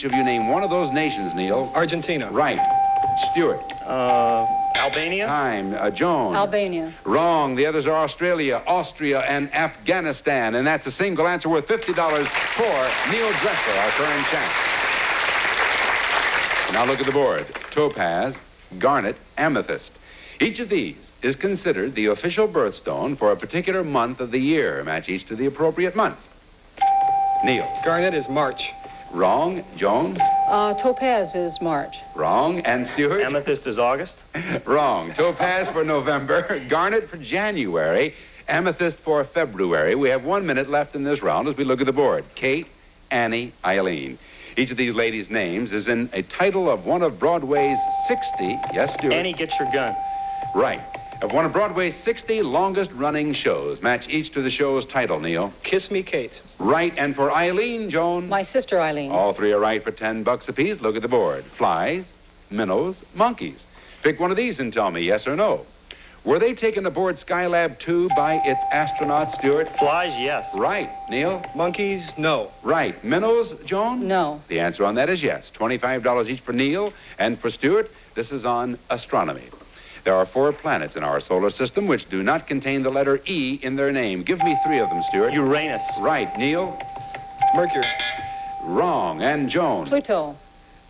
Each of you name one of those nations, Neil. Argentina. Right. Stuart. Albania. Time. Joan. Albania. Wrong. The others are Australia, Austria, and Afghanistan. And that's a single answer worth $50 for Neil Dressler, our current champ. Now look at the board. Topaz, garnet, amethyst. Each of these is considered the official birthstone for a particular month of the year. Match each to the appropriate month. Neil. Garnet is March. Wrong. Joan. Topaz is March. Wrong. And Stuart? Amethyst is August. Wrong. Topaz for November, garnet for January, amethyst for February. We have 1 minute left in this round as we look at the board. Kate, Annie, Eileen. Each of these ladies' names is in a title of one of Broadway's 60... Yes, Stuart? Annie, get your gun. Right. Of one of Broadway's 60 longest-running shows. Match each to the show's title, Neil. Kiss Me, Kate. Right. And for Eileen, Joan? My sister Eileen. All three are right for $10 apiece. Look at the board. Flies, minnows, monkeys. Pick one of these and tell me yes or no. Were they taken aboard Skylab 2 by its astronauts, Stuart? Flies, yes. Right. Neil? Monkeys, no. Right. Minnows, Joan? No. The answer on that is yes. $25 each for Neil. And for Stuart, this is on astronomy. There are 4 planets in our solar system which do not contain the letter E in their name. Give me 3 of them, Stuart. Uranus. Right. Neil? Mercury. Wrong. And Joan? Pluto.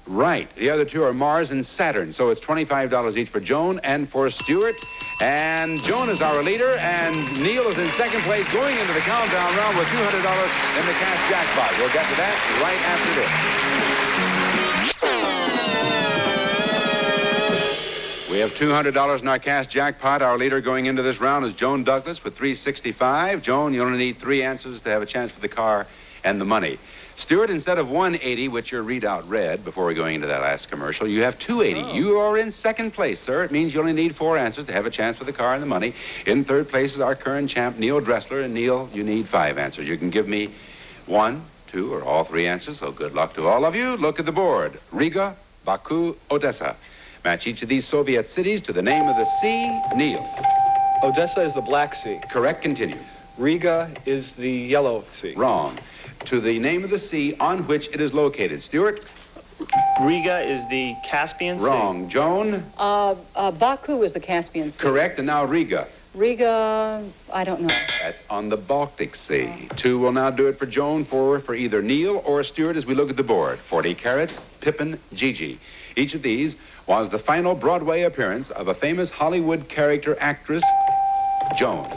Right. The other 2 are Mars and Saturn. So it's $25 each for Joan and for Stuart. And Joan is our leader, and Neil is in second place going into the countdown round with $200 in the cash jackpot. We'll get to that right after this. We have $200 in our cash jackpot. Our leader going into this round is Joan Douglas with $365. Joan, you only need 3 answers to have a chance for the car and the money. Stuart, instead of 180, which your readout read before we going into that last commercial, you have 280. Oh. You are in second place, sir. It means you only need 4 answers to have a chance for the car and the money. In third place is our current champ, Neil Dressler. And Neil, you need 5 answers. You can give me 1, 2, or all 3 answers. So good luck to all of you. Look at the board. Riga, Baku, Odessa. Match each of these Soviet cities to the name of the sea. Neil. Odessa is the Black Sea. Correct. Continue. Riga is the Yellow Sea. Wrong. To the name of the sea on which it is located. Stuart? Riga is the Caspian Sea. Wrong. Joan? Baku is the Caspian Sea. Correct. And now Riga. Riga, I don't know. That's on the Baltic Sea. 2 will now do it for Joan, 4 for either Neil or Stuart as we look at the board. 40 carats, Pippin, Gigi. Each of these was the final Broadway appearance of a famous Hollywood character actress, Joan.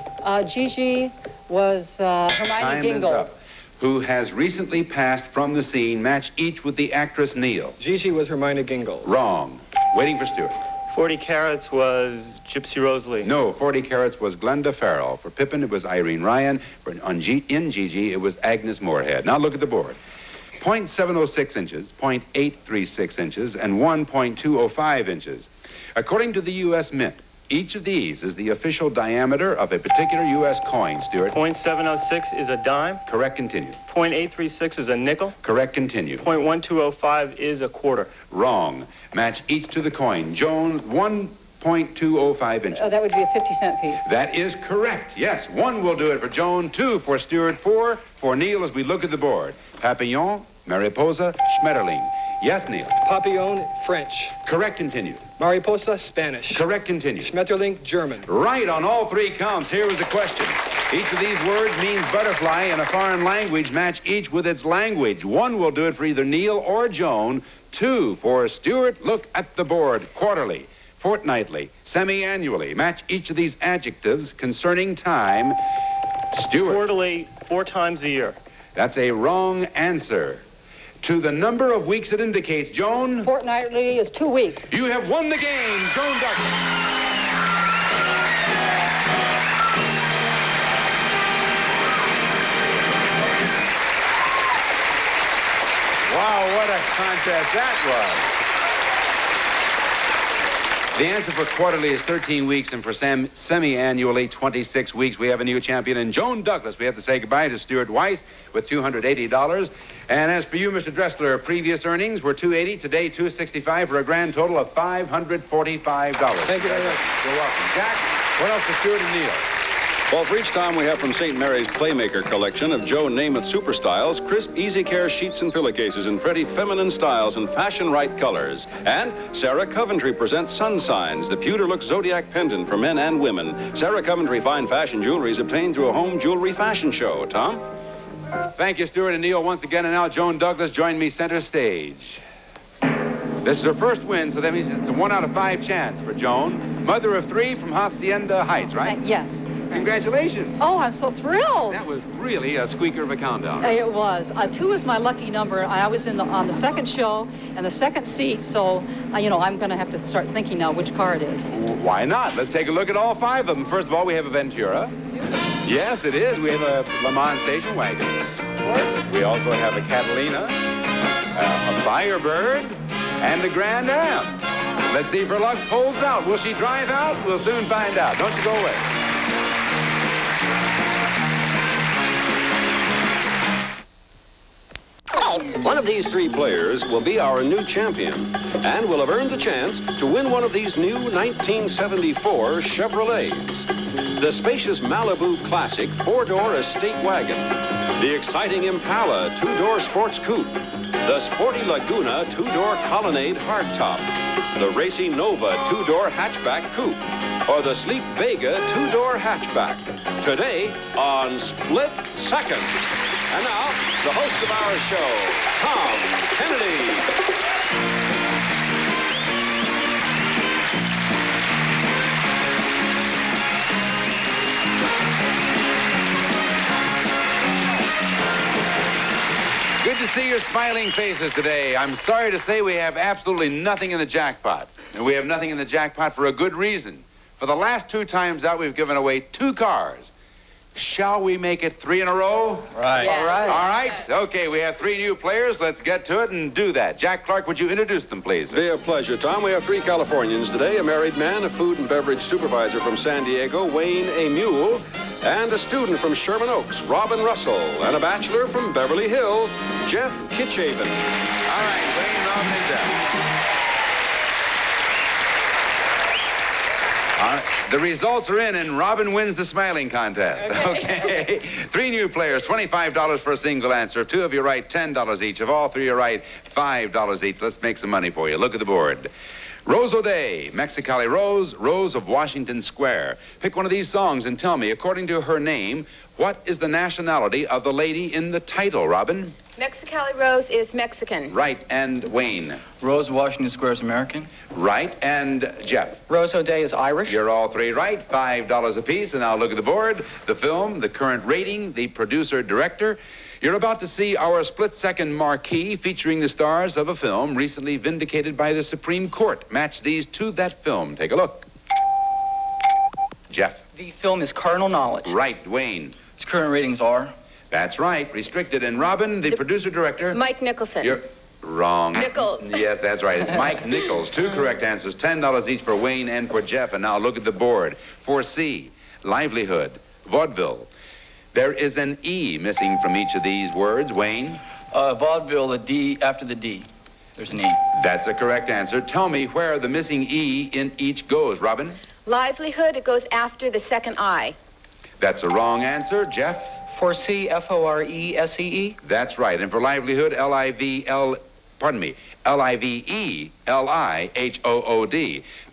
Gigi was Hermione Time Gingold. is up. Who has recently passed from the scene. Match each with the actress Neil. Gigi was Hermione Gingold. Wrong. Waiting for Stuart. 40 carats was Gypsy Rose Lee. No, 40 carats was Glenda Farrell. For Pippin, it was Irene Ryan. In Gigi, it was Agnes Moorehead. Now look at the board. 0.706 inches, 0.836 inches, and 1.205 inches. According to the U.S. Mint, each of these is the official diameter of a particular U.S. coin, Stuart. 0.706 is a dime. Correct, continue. 0.836 is a nickel. Correct, continue. 0.1205 is a quarter. Wrong. Match each to the coin. Joan, 1.205 inches. That would be a 50-cent piece. That is correct. Yes, 1 will do it for Joan, 2 for Stuart, 4 for Neil as we look at the board. Papillon, Mariposa, Schmetterling. Yes, Neil. Papillon, French. Correct, continue. Mariposa, Spanish. Correct, continue. Schmetterling, German. Right on all 3 counts. Here was the question. Each of these words means butterfly in a foreign language. Match each with its language. 1 will do it for either Neil or Joan. 2 for Stuart. Look at the board. Quarterly, fortnightly, semi-annually. Match each of these adjectives concerning time. Stuart. Quarterly, 4 times a year. That's a wrong answer. To the number of weeks it indicates, Joan? Fortnightly is 2 weeks. You have won the game, Joan Douglas. Wow, what a contest that was. The answer for quarterly is 13 weeks, and for semi-annually, 26 weeks. We have a new champion in Joan Douglas. We have to say goodbye to Stuart Weiss with $280. And as for you, Mr. Dressler, previous earnings were $280, today $265, for a grand total of $545. Thank you very much. You're welcome. Jack, what else for Stuart and Neil? Well, for each time we have from St. Mary's Playmaker collection of Joe Namath Super Styles, crisp, easy care sheets and pillowcases in pretty feminine styles and fashion-right colors. And Sarah Coventry presents Sun Signs, the pewter look zodiac pendant for men and women. Sarah Coventry fine fashion jewelry is obtained through a home jewelry fashion show. Tom? Thank you, Stuart and Neil, once again. And now Joan Douglas joined me center stage. This is her first win, so that means it's a 1 out of 5 chance for Joan. Mother of 3 from Hacienda Heights, right? Yes. Congratulations. Oh, I'm so thrilled. That was really a squeaker of a countdown. It was. 2 is my lucky number. I was on the second show and the second seat, so, I'm going to have to start thinking now which car it is. Why not? Let's take a look at all 5 of them. First of all, we have a Ventura. Yes, it is. We have a Le Mans station wagon. We also have a Catalina, a Firebird, and a Grand Am. Let's see if her luck holds out. Will she drive out? We'll soon find out. Don't you go away. One of these 3 players will be our new champion and will have earned the chance to win one of these new 1974 Chevrolets. The spacious Malibu Classic 4-door estate wagon. The exciting Impala 2-door sports coupe. The sporty Laguna 2-door Colonnade hardtop. The racy Nova 2-door hatchback coupe. Or the sleek Vega 2-door hatchback. Today on Split Second. And now, the host of our show, Tom Kennedy. Good to see your smiling faces today. I'm sorry to say we have absolutely nothing in the jackpot. And we have nothing in the jackpot for a good reason. For the last 2 times out, we've given away 2 cars. Shall we make it 3 in a row? Right. Yeah. All right. Okay, we have 3 new players. Let's get to it and do that. Jack Clark, would you introduce them, please? Be a pleasure, Tom. We have 3 Californians today. A married man, a food and beverage supervisor from San Diego, Wayne A. Mule, and a student from Sherman Oaks, Robin Russell, and a bachelor from Beverly Hills, Jeff Kitchaven. All right, Wayne, Robin, and Jeff. All right. The results are in, and Robin wins the smiling contest. Okay. 3 new players, $25 for a single answer. If 2 of you right, $10 each. If all 3 are right, $5 each. Let's make some money for you. Look at the board. Rose O'Day, Mexicali Rose, Rose of Washington Square. Pick one of these songs and tell me, according to her name, what is the nationality of the lady in the title, Robin? Mexicali Rose is Mexican. Right, and Wayne? Rose Washington Square is American. Right, and Jeff? Rose O'Day is Irish. You're all 3 right, $5 apiece. And now look at the board, the film, the current rating, the producer, director. You're about to see our split-second marquee featuring the stars of a film recently vindicated by the Supreme Court. Match these to that film. Take a look. Jeff? The film is Cardinal Knowledge. Right, Wayne? Its current ratings are... That's right, restricted. And Robin, the producer, director? Mike Nicholson. You're wrong. Nichols. Yes, that's right. It's Mike Nichols. 2 correct answers, $10 each for Wayne and for Jeff. And now look at the board. For C, livelihood, vaudeville. There is an E missing from each of these words. Wayne? Vaudeville, the D after the D. There's an E. That's a correct answer. Tell me where the missing E in each goes, Robin. Livelihood, it goes after the second I. That's a wrong answer. Jeff? For C, F-O-R-E-S-E-E. That's right. And for livelihood, L-I-V-E-L-I-H-O-O-D.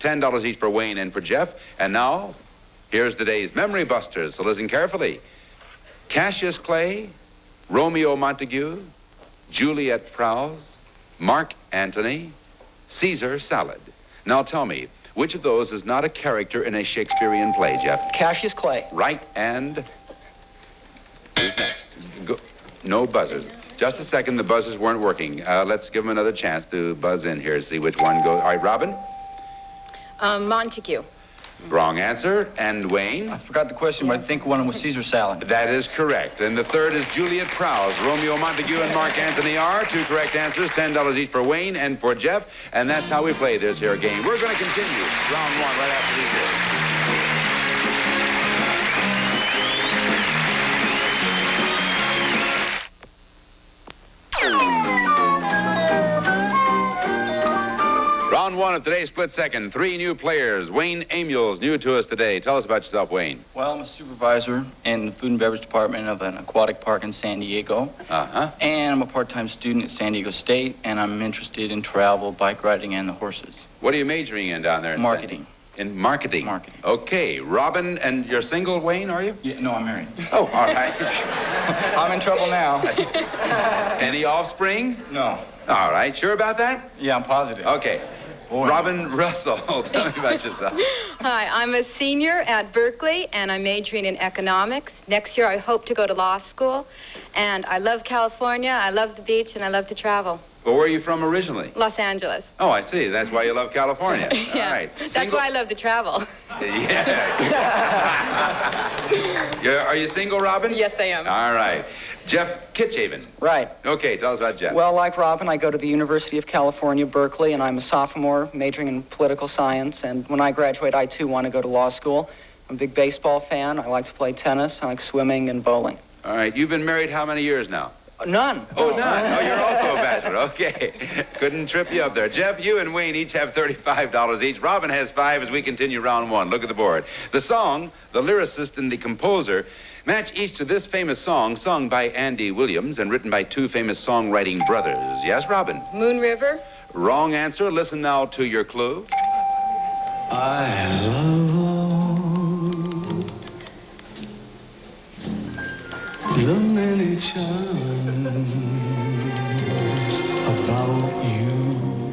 $10 each for Wayne and for Jeff. And now, here's today's Memory Busters, so listen carefully. Cassius Clay, Romeo Montague, Juliet Prowse, Mark Antony, Caesar Salad. Now tell me, which of those is not a character in a Shakespearean play, Jeff? Cassius Clay. Right, and who's next? No buzzers. Just a second, the buzzers weren't working. Let's give them another chance to buzz in here, see which one goes. All right, Robin? Montague. Wrong answer. And Wayne? I forgot the question, but I think one was Caesar Salad. That is correct. And the third is Juliet Prowse. Romeo Montague and Mark Antony are 2 correct answers, $10 each for Wayne and for Jeff. And that's how we play this here game. We're going to continue round 1 right after these words. Round one of today's split second. 3 new players. Wayne Amiels, new to us today. Tell us about yourself, Wayne. Well, I'm a supervisor in the food and beverage department of an aquatic park in San Diego. Uh-huh. And I'm a part-time student at San Diego State, and I'm interested in travel, bike riding, and the horses. What are you majoring in down there? Marketing. In marketing? Marketing. Okay. Robin, and you're single, Wayne, are you? Yeah, no, I'm married. Oh, all right. I'm in trouble now. Any offspring? No. All right. Sure about that? Yeah, I'm positive. Okay. Boy. Robin Russell, tell me about yourself. Hi, I'm a senior at Berkeley, and I'm majoring in economics. Next year, I hope to go to law school. And I love California, I love the beach, and I love to travel. Well, where are you from originally? Los Angeles. Oh, I see. That's why you love California. Yeah. All right. That's why I love to travel. Yeah. Are you single, Robin? Yes, I am. All right. Jeff Kitchaven. Right. Okay, tell us about Jeff. Well, like Robin, I go to the University of California, Berkeley, and I'm a sophomore majoring in political science. And when I graduate, I, too, want to go to law school. I'm a big baseball fan. I like to play tennis. I like swimming and bowling. All right. You've been married how many years now? None. Oh, none. Oh, you're also a bachelor. Okay. Couldn't trip you up there. Jeff, you and Wayne each have $35 each. Robin has 5 as we continue round one. Look at the board. The song, the lyricist and the composer match each to this famous song sung by Andy Williams and written by 2 famous songwriting brothers. Yes, Robin? Moon River. Wrong answer. Listen now to your clue. I love the many charms about you.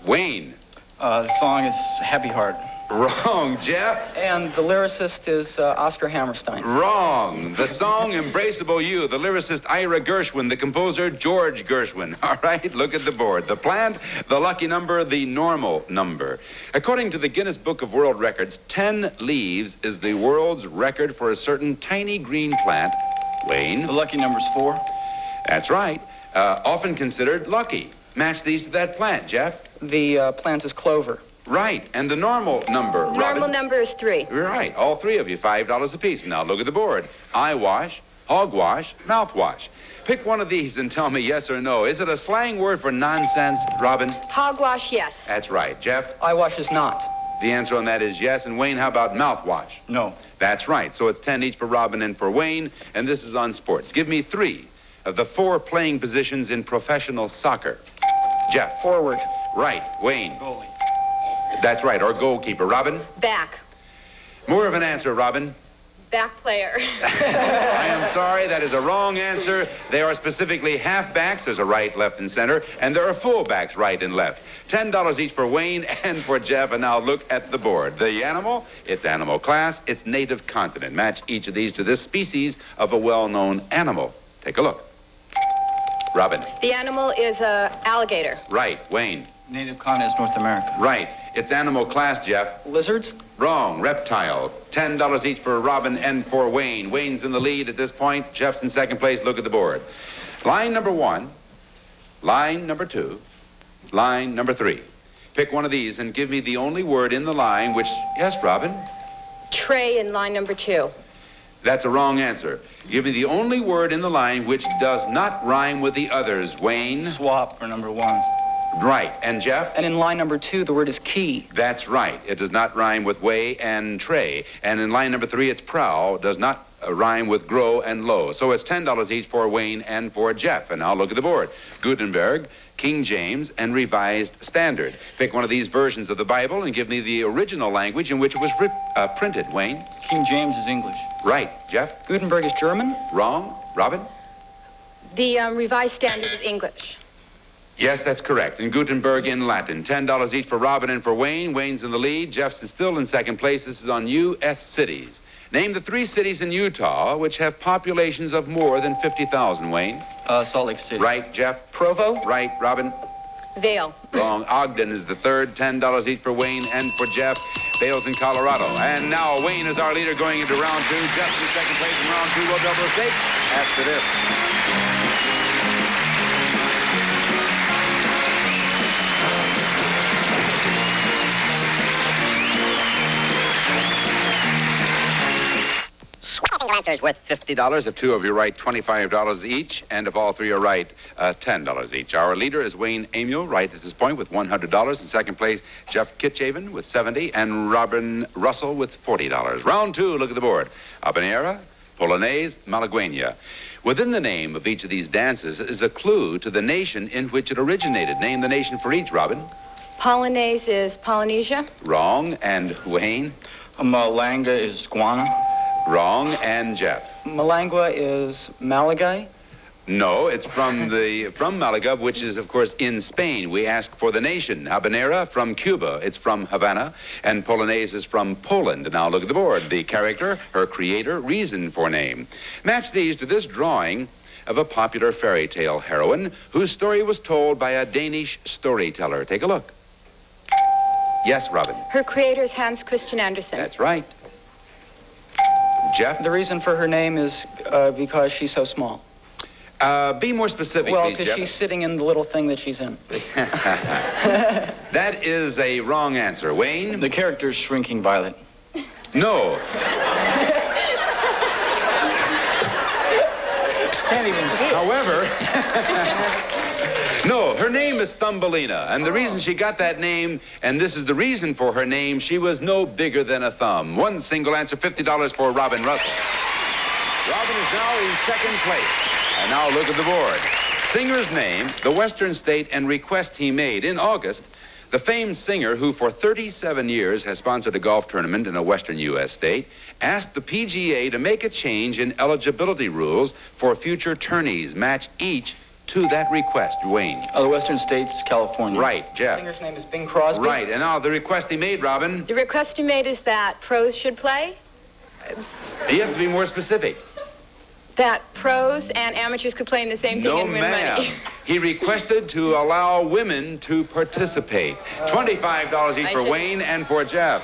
Wayne. The song is Happy Heart. Wrong, Jeff. And the lyricist is Oscar Hammerstein. Wrong. The song Embraceable You, the lyricist Ira Gershwin, the composer George Gershwin. All right, look at the board. The plant, the lucky number, the normal number. According to the Guinness Book of World Records, 10 leaves is the world's record for a certain tiny green plant. Wayne? The lucky number's 4. That's right. Often considered lucky. Match these to that plant, Jeff. The plant is clover. Right. And the normal number, Robin? Normal number is 3. You're right. All 3 of you, $5 apiece. Now look at the board. Eye wash, hogwash, mouthwash. Pick one of these and tell me yes or no. Is it a slang word for nonsense, Robin? Hogwash, yes. That's right. Jeff? Eyewash is not. The answer on that is yes. And Wayne, how about mouthwash? No. That's right. So it's 10 each for Robin and for Wayne. And this is on sports. Give me 3 of the 4 playing positions in professional soccer. Jeff? Forward. Right. Wayne? Goalie. That's right. Or goalkeeper. Robin? Back. More of an answer, Robin. Back player. I am sorry, that is a wrong answer. They are specifically halfbacks. There's a right, left, and center. And there are fullbacks, right and left. $10 each for Wayne and for Jeff. And now look at the board. The animal, its animal class, its native continent. Match each of these to this species of a well-known animal. Take a look. Robin. The animal is a alligator. Right. Wayne. Native continent is North America. Right. Its animal class, Jeff. Lizards. Wrong. Reptile. $10 each for Robin and for Wayne. Wayne's in the lead at this point. Jeff's in second place. Look at the board. Line number 1. Line number 2. Line number 3. Pick one of these and give me the only word in the line which... Yes, Robin? Tray in line number 2. That's a wrong answer. Give me the only word in the line which does not rhyme with the others. Wayne? Swap for number 1. Right. And Jeff? And in line number 2, the word is key. That's right. It does not rhyme with way and tray. And in line number 3, it's prow. Does not rhyme with grow and low. So it's $10 each for Wayne and for Jeff. And now look at the board. Gutenberg, King James, and Revised Standard. Pick one of these versions of the Bible and give me the original language in which it was printed. Wayne? King James is English. Right. Jeff? Gutenberg is German. Wrong. Robin? The Revised Standard is English. Yes, that's correct. And Gutenberg in Latin. $10 each for Robin and for Wayne. Wayne's in the lead. Jeff's is still in second place. This is on U.S. cities. Name the 3 cities in Utah which have populations of more than 50,000, Wayne. Salt Lake City. Right, Jeff? Provo. Right, Robin? Vale. Wrong. Ogden is the third. $10 each for Wayne and for Jeff. Vale's in Colorado. And now Wayne is our leader going into round 2. Jeff's in second place in round 2. We'll double the stakes after this. single answer is worth $50. If two of you are right, $25 each. And if all three are right, $10 each. Our leader is Wayne Amiel, right at this point with $100. In second place, Jeff Kitchaven with $70. And Robin Russell with $40. Round two, look at the board. Habanera, Polonaise, Malagueña. Within the name of each of these dances is a clue to the nation in which it originated. Name the nation for each, Robin. Polonaise is Polynesia. Wrong. And Wayne? Malanga is Guana. Wrong. And Jeff? Malangua is Malagay. No, it's from Malaga, which is, of course, in Spain. We ask for the nation. Habanera from Cuba. It's from Havana. And Polonaise is from Poland. Now look at the board. The character, her creator, reason for name. Match these to this drawing of a popular fairy tale heroine whose story was told by a Danish storyteller. Take a look. Yes, Robin. Her creator is Hans Christian Andersen. That's right. Jeff? The reason for her name is because she's so small. Be more specific, Well, please, because Jeff. she's sitting in the little thing that she's in. That is a wrong answer. Wayne? The character is Shrinking Violet. No. Can't even see it. However, no, her name is Thumbelina. And the reason she got that name, and this is the reason for her name, she was no bigger than a thumb. One single answer, $50 for Robin Russell. Robin is now in second place. And now look at the board. Singer's name, the Western state, and request he made in August. The famed singer, who for 37 years has sponsored a golf tournament in a western U.S. state, asked the PGA to make a change in eligibility rules for future tourneys. Match each to that request. Wayne. The Western States, California. Right, Jeff. The singer's name is Bing Crosby. Right, and now the request he made, Robin. The request he made is that pros should play, You have to be more specific. that pros and amateurs could play in the same thing No, and win ma'am. money. He requested to allow women to participate. $25 each for Wayne and for Jeff.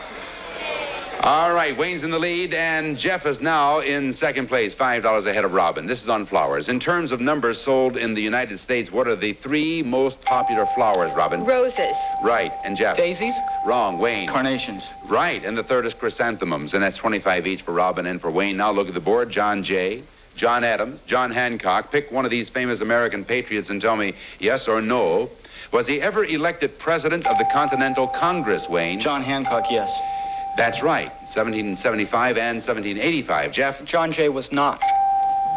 All right, Wayne's in the lead, and Jeff is now in second place, $5 ahead of Robin. This is on flowers. In terms of numbers sold in the United States, what are the three most popular flowers, Robin? Roses. Right, and Jeff? Daisies. Wrong, Wayne. Carnations. Right, and the third is chrysanthemums, and that's 25 each for Robin and for Wayne. Now look at the board. John Jay, John Adams, John Hancock. Pick one of these famous American patriots and tell me yes or no. Was he ever elected president of the Continental Congress, Wayne? John Hancock, yes. That's right, 1775 and 1785. Jeff? John Jay was not.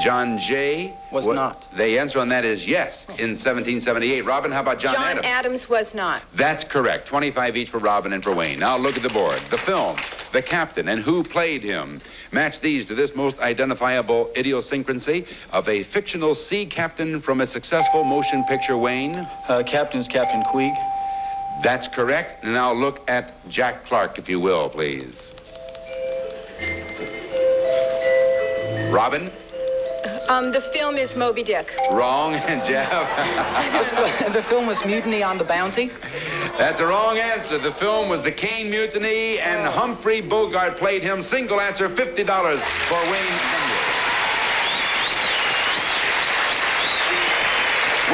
John Jay? Was not. The answer on that is yes, in 1778. Robin, how about John John Adams? Adams was not. That's correct. 25 each for Robin and for Wayne. Now look at the board. The film, the captain, and who played him. Match these to this most identifiable idiosyncrasy of a fictional sea captain from a successful motion picture, Wayne. Captain's Captain Queeg. That's correct. Now look at Jack Clark, if you will, please. Robin? The film is Moby Dick. Wrong, and Jeff? The film was Mutiny on the Bounty. That's a wrong answer. The film was The Caine Mutiny, and Humphrey Bogart played him. Single answer, $50 for Wayne Amiel.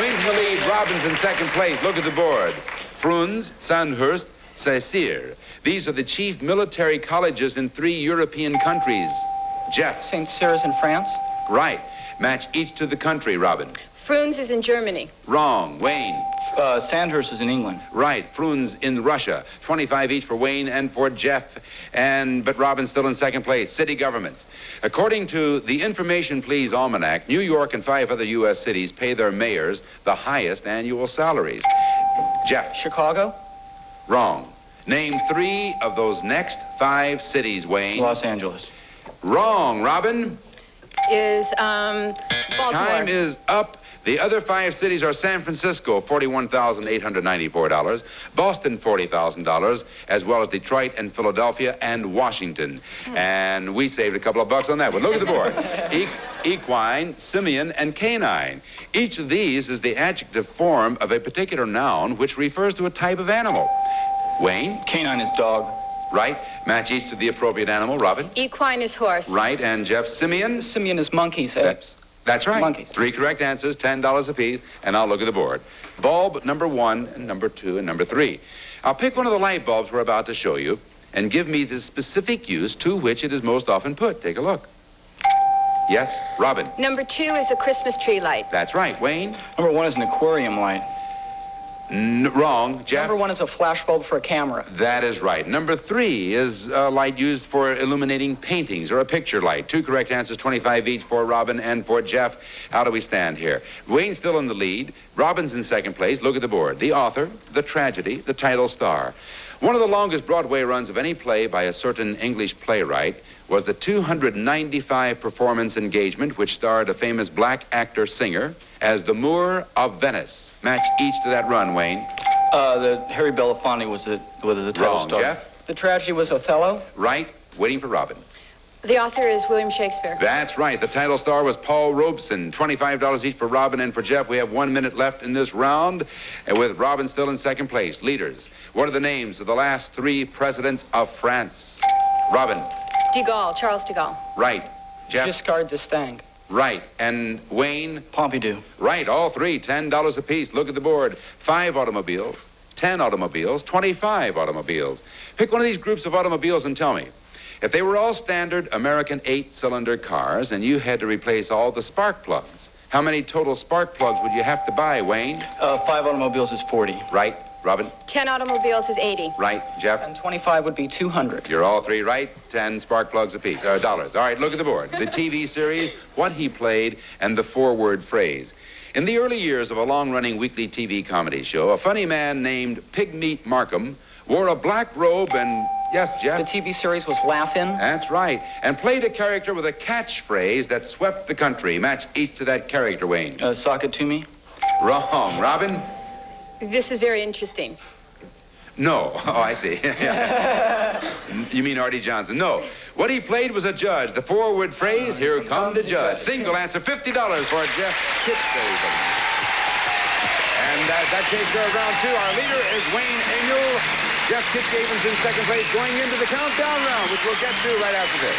Wayne's in the lead. Robin's in second place. Look at the board. Frunz, Sandhurst, Saint-Cyr. These are the chief military colleges in 3 European countries. Jeff? St. Cyr in France. Right. Match each to the country, Robin. Frunz is in Germany. Wrong. Wayne? Sandhurst is in England. Right. Frunz in Russia. 25 each for Wayne and for Jeff. But Robin's still in second place. City governments. According to the Information Please Almanac, New York and 5 other U.S. cities pay their mayors the highest annual salaries. Jeff? Chicago. Wrong. Name 3 of those next 5 cities, Wayne. Los Angeles. Wrong. Robin? Is Baltimore. Time is up. The other 5 cities are San Francisco, $41,894, Boston, $40,000, as well as Detroit and Philadelphia and Washington. And we saved a couple of bucks on that one. Look at the board. Equine, simian, and canine. Each of these is the adjective form of a particular noun which refers to a type of animal. Wayne? Canine is dog. Right. Match each to the appropriate animal. Robin? Equine is horse. Right. And Jeff? Simian? Simian is monkeys. That's right. Monkeys. 3 correct answers, $10 apiece, and I'll look at the board. Bulb number 1, and number 2, and number 3. I'll pick one of the light bulbs we're about to show you and give me the specific use to which it is most often put. Take a look. Yes, Robin. Number 2 is a Christmas tree light. That's right. Wayne? Number 1 is an aquarium light. Wrong. Jeff? Number 1 is a flashbulb for a camera. That is right. Number 3 is a light used for illuminating paintings or a picture light. 2 correct answers, 25 each for Robin and for Jeff. How do we stand here? Wayne's still in the lead. Robin's in second place. Look at the board. The author, the tragedy, the title star. One of the longest Broadway runs of any play by a certain English playwright was the 295 performance engagement which starred a famous black actor-singer as the Moor of Venice. Match each to that run, Wayne. The Harry Belafonte was the title Wrong, star. Jeff. The tragedy was Othello. Right. Waiting for Robin. The author is William Shakespeare. That's right. The title star was Paul Robeson. $25 each for Robin and for Jeff. We have 1 minute left in this round, and with Robin still in second place. Leaders, what are the names of the last 3 presidents of France? Robin. De Gaulle, Charles de Gaulle. Right. Jeff. Giscard d'Estaing. Right. And Wayne. Pompidou. Right. All 3, $10 apiece. Look at the board. 5 automobiles, 10 automobiles, 25 automobiles. Pick one of these groups of automobiles and tell me. If they were all standard American 8-cylinder cars and you had to replace all the spark plugs, how many total spark plugs would you have to buy, Wayne? 5 automobiles is 40. Right. Robin? 10 automobiles is 80. Right. Jeff? And 25 would be 200. You're all 3 right. 10 spark plugs apiece. Dollars. All right, look at the board. The TV series, what he played, and the 4-word phrase. In the early years of a long-running weekly TV comedy show, a funny man named Pigmeat Markham wore a black robe and... Yes, Jeff? The TV series was Laugh-In. That's right. And played a character with a catchphrase that swept the country. Match each to that character, Wayne. Sock it to me. Wrong. Robin? This is very interesting. No. Oh, I see. You mean Artie Johnson? No. What he played was a judge. The 4-word phrase, here come the judge. Single answer, $50 for Jeff Kitsaven. And that takes care of round 2. Our leader is Wayne Amiel. Jeff Kitsaven's in second place going into the countdown round, which we'll get to right after this.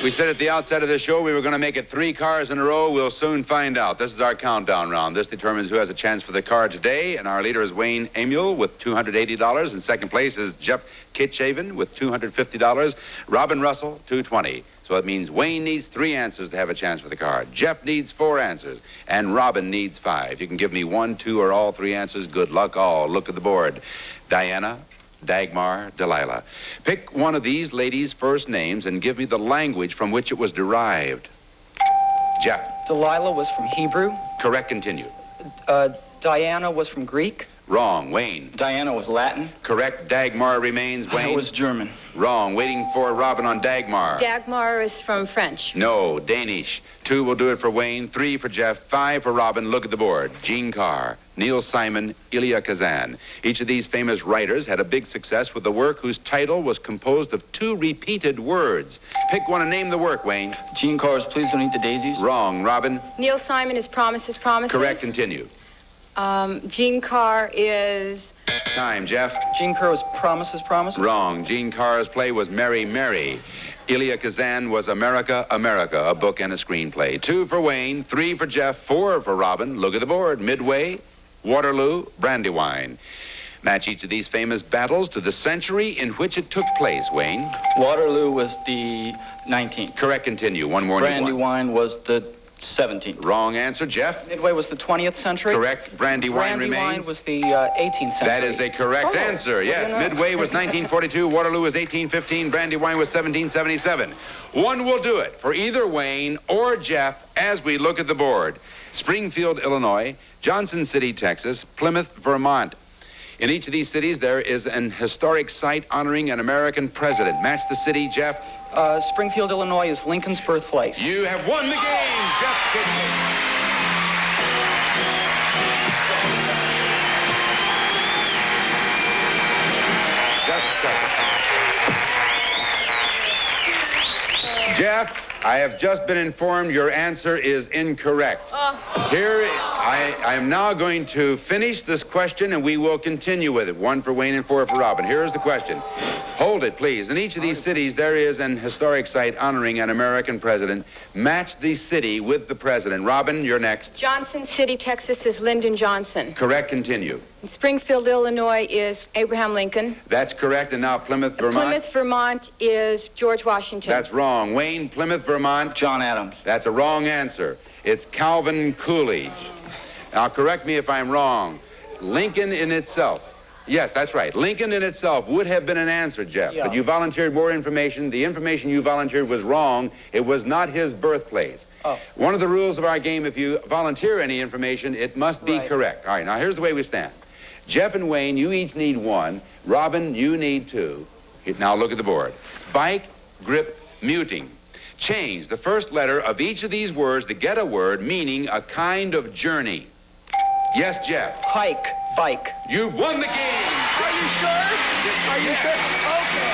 We said at the outset of the show we were going to make it 3 cars in a row. We'll soon find out. This is our countdown round. This determines who has a chance for the car today. And our leader is Wayne Amiel with $280. In second place is Jeff Kitsaven with $250. Robin Russell, $220. So it means Wayne needs 3 answers to have a chance for the car. Jeff needs 4 answers. And Robin needs 5. You can give me 1, 2, or all 3 answers. Good luck all. Look at the board. Diana, Dagmar, Delilah. Pick one of these ladies' first names and give me the language from which it was derived. Jeff. Delilah was from Hebrew. Correct, continue. Diana was from Greek. Wrong. Wayne. Diana was Latin. Correct. Dagmar remains. Wayne. It was German. Wrong. Waiting for Robin on Dagmar. Dagmar is from French. No. Danish. 2 will do it for Wayne. 3 for Jeff. 5 for Robin. Look at the board. Jean Carr, Neil Simon, Elia Kazan. Each of these famous writers had a big success with a work whose title was composed of 2 repeated words. Pick one and name the work, Wayne. Jean Carr's Please Don't Eat the Daisies. Wrong. Robin. Neil Simon is Promises, Promises. Correct. Continue. Jean Carr is... Time, Jeff. Jean Carr was Promises, Promises. Wrong. Jean Carr's play was Mary, Mary. Elia Kazan was America, America, a book and a screenplay. 2 for Wayne, 3 for Jeff, 4 for Robin. Look at the board. Midway, Waterloo, Brandywine. Match each of these famous battles to the century in which it took place, Wayne. Waterloo was the 19th. Correct, continue. One more. Brandywine was the 17th. Wrong answer, Jeff. Midway was the 20th century. Correct. Brandywine remains. was the 18th century. That is a correct answer, yes. Midway was 1942, Waterloo was 1815, Brandywine was 1777. 1 will do it for either Wayne or Jeff as we look at the board. Springfield, Illinois, Johnson City, Texas, Plymouth, Vermont. In each of these cities, there is an historic site honoring an American president. Match the city, Jeff. Springfield, Illinois is Lincoln's birthplace. You have won the game, Jeff Kitsaven. Jeff, I have just been informed your answer is incorrect. Here, I am now going to finish this question, and we will continue with it. 1 for Wayne and 4 for Robin. Here is the question. Hold it, please. In each of these cities, there is an historic site honoring an American president. Match the city with the president. Robin, you're next. Johnson City, Texas is Lyndon Johnson. Correct. Continue. Springfield, Illinois is Abraham Lincoln. That's correct. And now Plymouth, Vermont. Plymouth, Vermont is George Washington. That's wrong. Wayne, Plymouth, Vermont. John Adams. That's a wrong answer. It's Calvin Coolidge. Now, correct me if I'm wrong. Lincoln in itself. Yes, that's right. Lincoln in itself would have been an answer, Jeff. Yeah. But you volunteered more information. The information you volunteered was wrong. It was not his birthplace. Oh. One of the rules of our game, if you volunteer any information, it must be Right. correct. All right, now here's the way we stand. Jeff and Wayne, you each need 1. Robin, you need 2. Now look at the board. Bike, grip, muting. Change the first letter of each of these words to get a word meaning a kind of journey. Yes, Jeff. Hike, bike. You've won the game. Are you sure? Are you sure? Okay.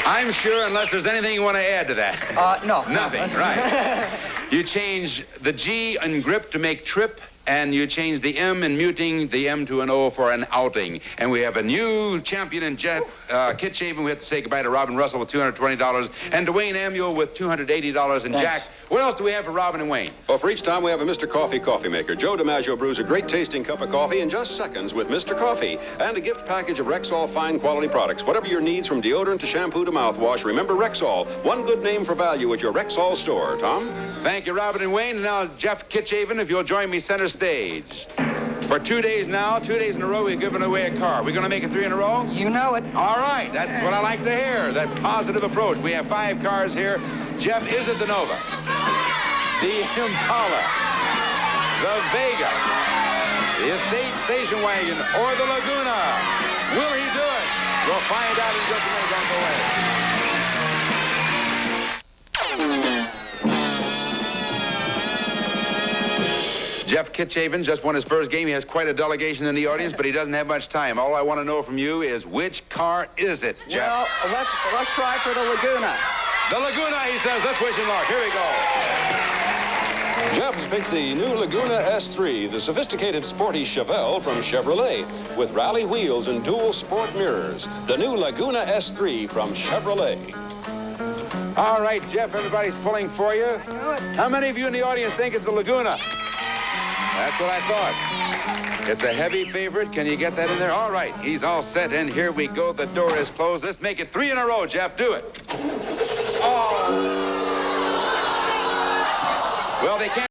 I'm sure, unless there's anything you want to add to that. No. Nothing, right. You change the G in grip to make trip, and you change the M in muting, the M to an O for an outing. And we have a new champion in Jeff Kitchaven. We have to say goodbye to Robin Russell with $220 and to Wayne Amuel with $280. And Thanks. Jack, what else do we have for Robin and Wayne? Well, for each time we have a Mr. Coffee maker. Joe DiMaggio brews a great tasting cup of coffee in just seconds with Mr. Coffee and a gift package of Rexall fine quality products. Whatever your needs from deodorant to shampoo to mouthwash, remember Rexall. One good name for value at your Rexall store. Tom? Thank you, Robin and Wayne. And now, Jeff Kitchaven, if you'll join me center stage. For 2 days now, 2 days in a row, we've given away a car. We're going to make it 3 in a row? You know it. All right, that's what I like to hear, that positive approach. We have 5 cars here. Jeff, is it the Nova, the Impala, the Vega, the Estate Station Wagon, or the Laguna? Will he do it? We'll find out in just a minute. Don't go away. Jeff Kitchaven just won his first game. He has quite a delegation in the audience, but he doesn't have much time. All I want to know from you is which car is it, Jeff? Well, let's try for the Laguna. The Laguna, he says. Let's wish him luck. Here we go. Jeff has picked the new Laguna S3, the sophisticated sporty Chevelle from Chevrolet, with rally wheels and dual sport mirrors. The new Laguna S3 from Chevrolet. All right, Jeff, everybody's pulling for you. How many of you in the audience think it's the Laguna? That's what I thought. It's a heavy favorite. Can you get that in there? All right, he's all set, and here we go. The door is closed. Let's make it 3 in a row, Jeff. Do it. Oh. Well, they can't.